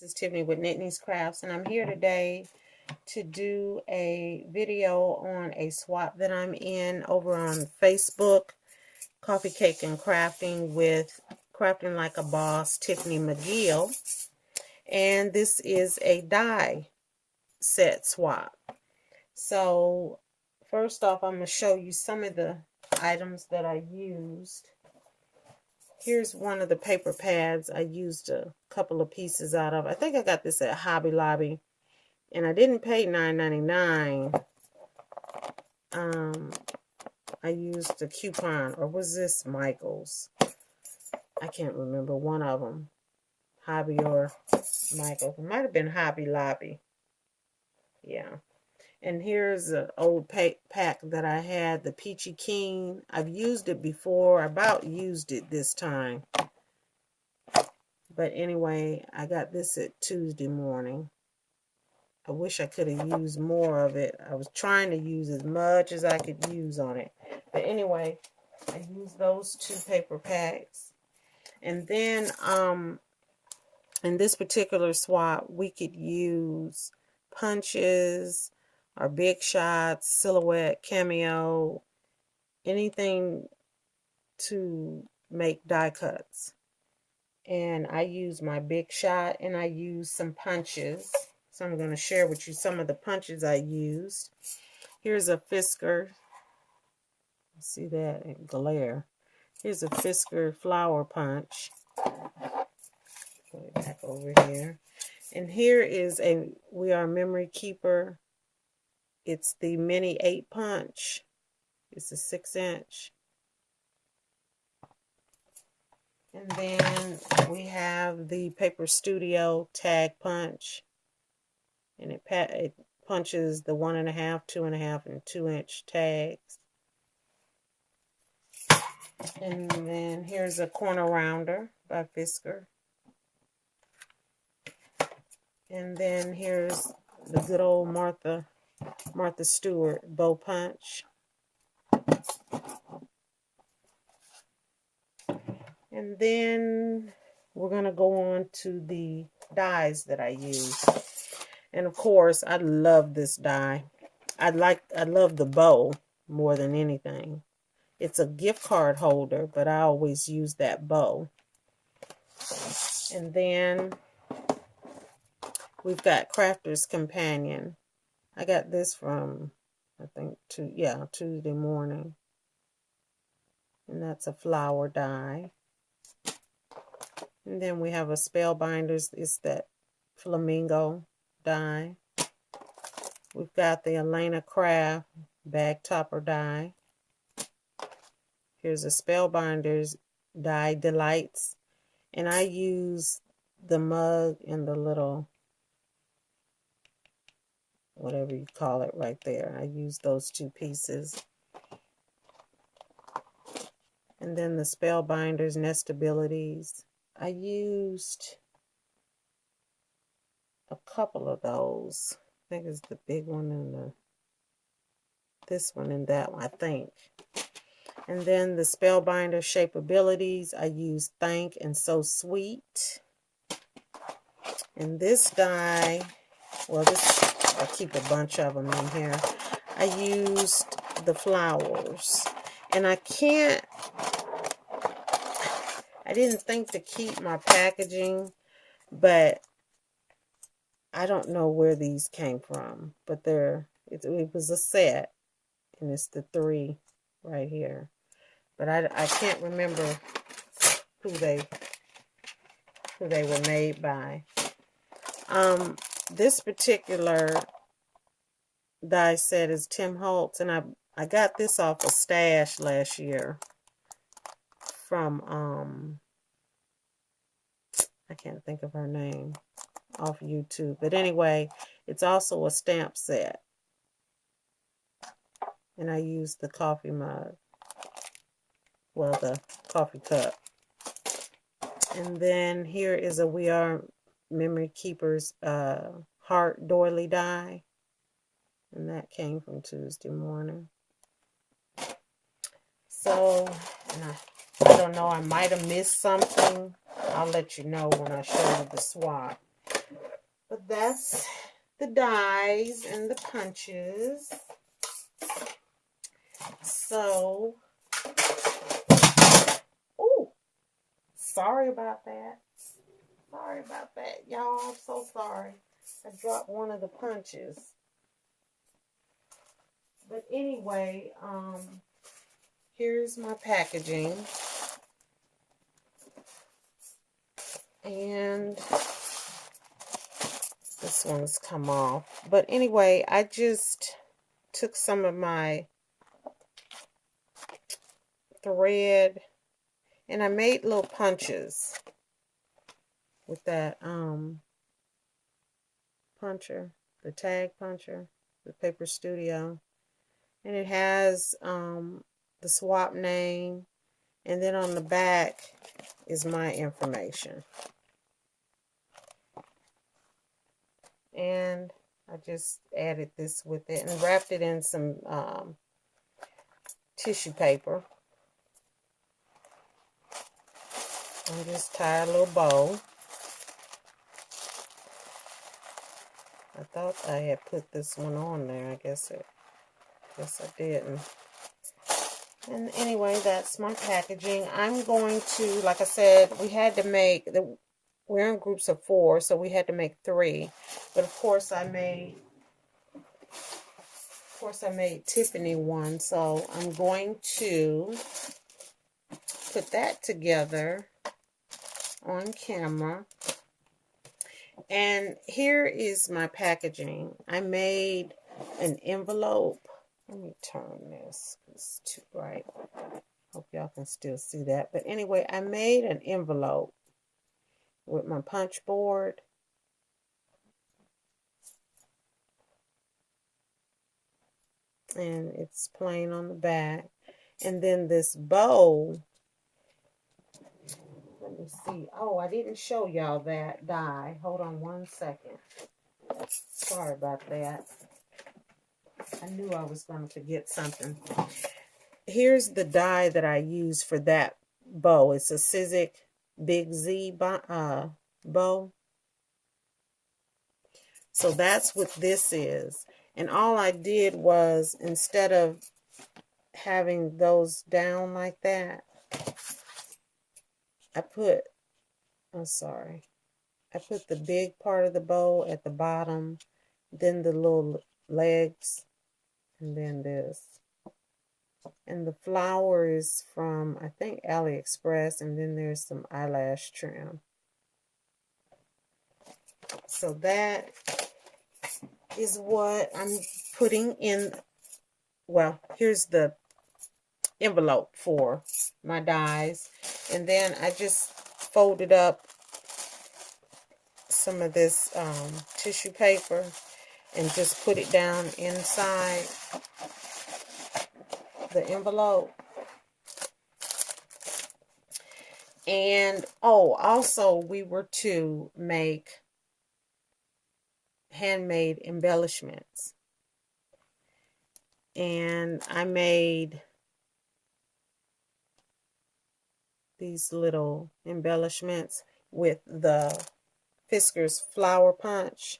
This is Tiffany with Nittany's Crafts, and I'm here today to do a video on a swap that I'm in over on Facebook, Coffee Cake and Crafting with Crafting Like a Boss, Tiffany McGill. And this is a die set swap. So first off, I'm going to show you some of the items that I used. Here's one of the paper pads I used a couple of pieces out of. I think I got this at Hobby Lobby. And I didn't pay $9.99. I used a coupon. Or was this Michael's? I can't remember. One of them. Hobby or Michael's. It might have been Hobby Lobby. Yeah. And here's an old pack that I had, the Peachy Keen. I've used it before. I about used it this time. But anyway, I got this at Tuesday morning. I wish I could have used more of it. I was trying to use as much as I could use on it. But anyway, I used those two paper packs. And then in this particular swap, we could use punches, or big shots, silhouette, cameo, anything to make die cuts. And I used my big shot and I used some punches. So I'm going to share with you some of the punches I used. Here's a Fisker. See that in glare. Here's a Fisker flower punch. Put it back over here. And here is a We Are Memory Keeper. It's the mini 8 punch. It's a 6-inch. And then we have the Paper Studio tag punch. And it punches the 1.5, 2.5, and 2-inch tags. And then here's a corner rounder by Fisker. And then here's the good old Martha Stewart bow punch. And then we're going to go on to the dies that I use. And of course, I love this die. I love the bow more than anything. It's a gift card holder, but I always use that bow. And then we've got Crafter's Companion. I got this from, I think, Tuesday morning. And that's a flower die. And then we have a Spellbinders. It's that flamingo die. We've got the Elena Craft bag topper die. Here's a Spellbinders die Delights. And I use the mug and the little, whatever you call it right there. I use those two pieces. And then the Spellbinders Nestabilities. I used a couple of those. I think it's the big one and this one and that one, I think. And then the Spellbinder Shapeabilities, I use Thank and So Sweet. And this die, well, I keep a bunch of them in here. I used the flowers. And I didn't think to keep my packaging, but I don't know where these came from. But it was a set, and it's the 3 right here. But I can't remember who they were made by. This particular die set is Tim Holtz, and I got this off a stash last year from I can't think of her name, off YouTube. But anyway, it's also a stamp set. And I used the coffee mug. Well, the coffee cup. And then here is a We Are Memory Keepers heart doily die. And that came from Tuesday morning. So, and I don't know, I might have missed something. I'll let you know when I show you the swap. But that's the dies and the punches. So, oh, sorry about that. Sorry about that, y'all. I'm so sorry. I dropped one of the punches. But anyway, here's my packaging. And this one's come off. But anyway, I just took some of my thread and I made little punches with that puncher, the tag puncher, the Paper Studio. And it has the swap name, and then on the back is my information. And I just added this with it and wrapped it in some tissue paper. And just tie a little bow. I thought I had put this one on there. I guess I didn't. And anyway, that's my packaging. I'm going to, like I said, we had to make we're in groups of 4, so we had to make 3. But of course I made Tiffany one, so I'm going to put that together on camera. And here is my packaging. I made an envelope. Let me turn this. It's too bright. Hope y'all can still see that. But anyway, I made an envelope with my punch board. And it's plain on the back. And then this bow. Let me see. Oh, I didn't show y'all that die. Hold on one second. Sorry about that. I knew I was going to forget something. Here's the die that I use for that bow. It's a Sizzix Big Z bow. So that's what this is. And all I did was, instead of having those down like that, I put the big part of the bow at the bottom, then the little legs, and then this. And the flower is from, I think, AliExpress, and then there's some eyelash trim. So that is what I'm putting in. Well, here's the envelope for my dies. And then I just folded up some of this tissue paper and just put it down inside the envelope. And also we were to make handmade embellishments. And I made these little embellishments with the Fisker's Flower Punch.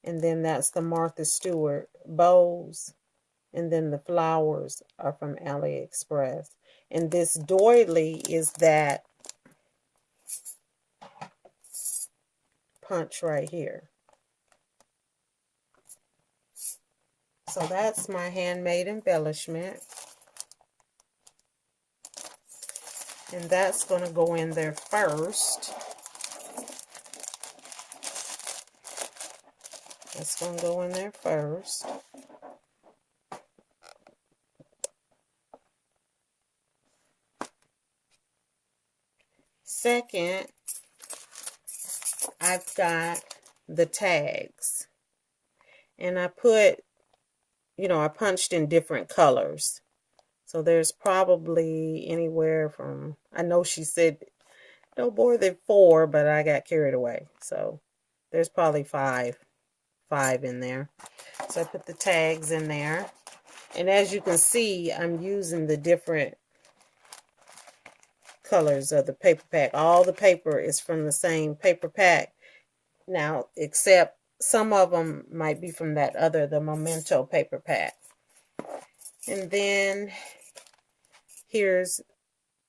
And then that's the Martha Stewart bows. And then the flowers are from AliExpress. And this doily is that punch right here. So that's my handmade embellishment. And that's going to go in there first. That's going to go in there first. Second, I've got the tags. And I put, I punched in different colors. So there's probably anywhere from, I know she said no more than 4, but I got carried away. So there's probably five in there. So I put the tags in there. And as you can see, I'm using the different colors of the paper pack. All the paper is from the same paper pack Now, except some of them might be from that other, the Memento paper pack. And then here's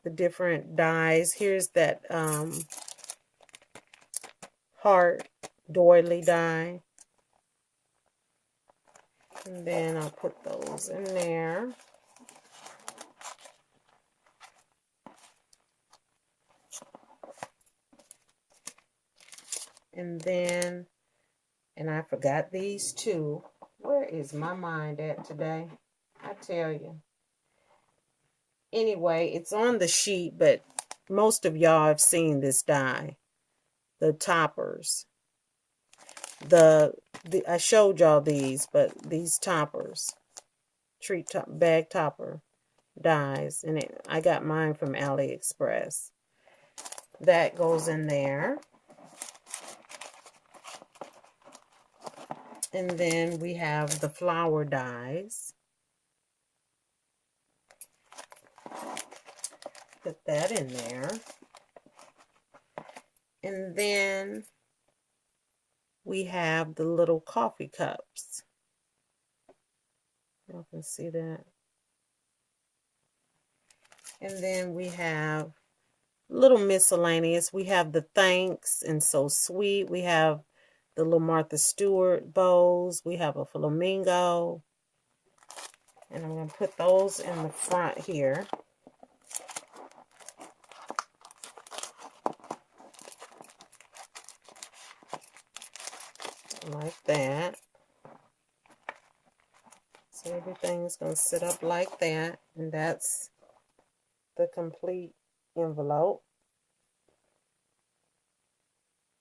the different dies. Here's that heart doily die. And then I'll put those in there. And then, and I forgot these two. Where is my mind at today? I tell you. Anyway, it's on the sheet, but most of y'all have seen this die. The toppers. I showed y'all these, but these toppers. Bag topper dies. And I got mine from AliExpress. That goes in there. And then we have the flower dies. Put that in there. And then we have the little coffee cups. Y'all can see that. And then we have little miscellaneous. We have the thanks and so sweet. We have the little Martha Stewart bows. We have a flamingo. And I'm going to put those in the front here. Like that. So everything's going to sit up like that. And that's the complete envelope.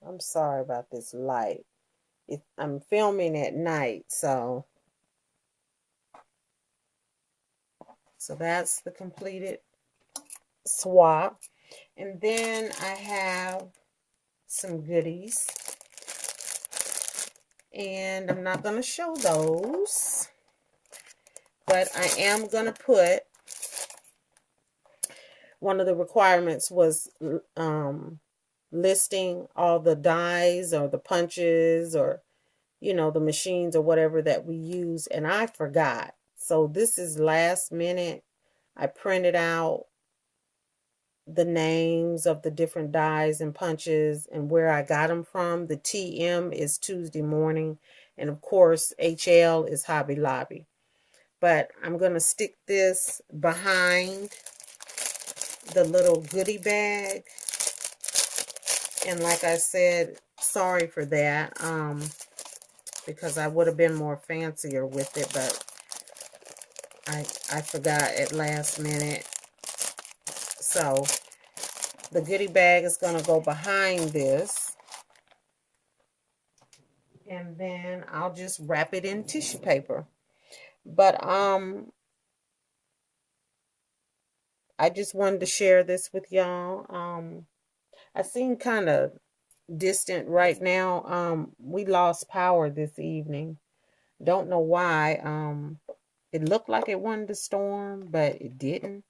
I'm sorry about this light. I'm filming at night, so that's the completed swap. And then I have some goodies. And I'm not going to show those. But I am going to put, one of the requirements was listing all the dies or the punches or, you know, the machines or whatever that we use. And I forgot. So this is last minute. I printed out the names of the different dies and punches and where I got them from. The TM is Tuesday Morning. And of course, HL is Hobby Lobby. But I'm going to stick this behind the little goodie bag. And like I said, sorry for that. Because I would have been more fancier with it. But I forgot at last minute. So the goodie bag is going to go behind this. And then I'll just wrap it in tissue paper. But I just wanted to share this with y'all. I seem kind of distant right now. We lost power this evening. Don't know why. It looked like it wanted to storm, but it didn't.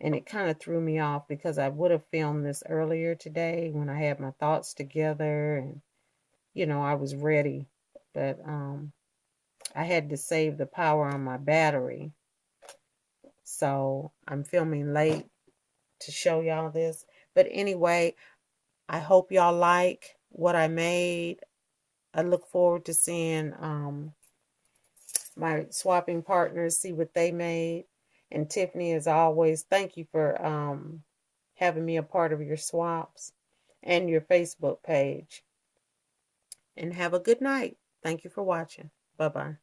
And it kind of threw me off because I would have filmed this earlier today when I had my thoughts together and, you know, I was ready. But I had to save the power on my battery. So I'm filming late to show y'all this. But anyway, I hope y'all like what I made. I look forward to seeing my swapping partners, see what they made. And Tiffany, as always, thank you for having me a part of your swaps and your Facebook page. And have a good night. Thank you for watching. Bye-bye.